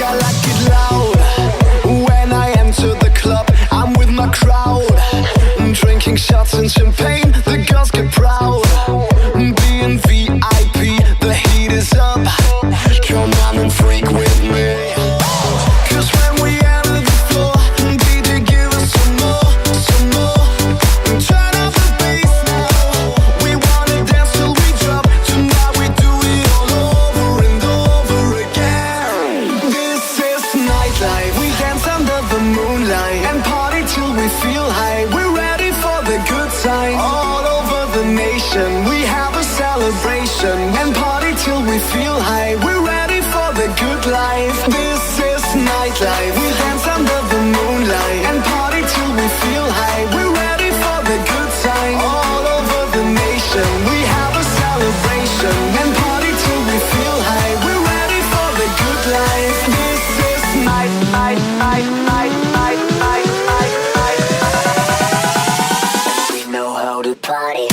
I like it loud. When I enter the club, I'm with my crowd. Drinking shots and champagne, the girls get proud. Being VIP, the heat is up. Come on and freak with me. Cause when we enter the floor, DJ give us some more, some more. Turn up the bass now. We wanna dance till we drop. Tonight we do it all over and over again. This is nightlife. We dance under the moonlight and party till we feel high. We're ready for the good time. All over the nation, we have a celebration and party till we feel high. We're ready for the good life. This is nightlife. We dance under the moonlight and party till we feel high. We're ready for the good time. All over the nation, we have a celebration and party till we feel high. We're ready for the good life. This is night, night, night, night, night, night, night, night. We know how to party.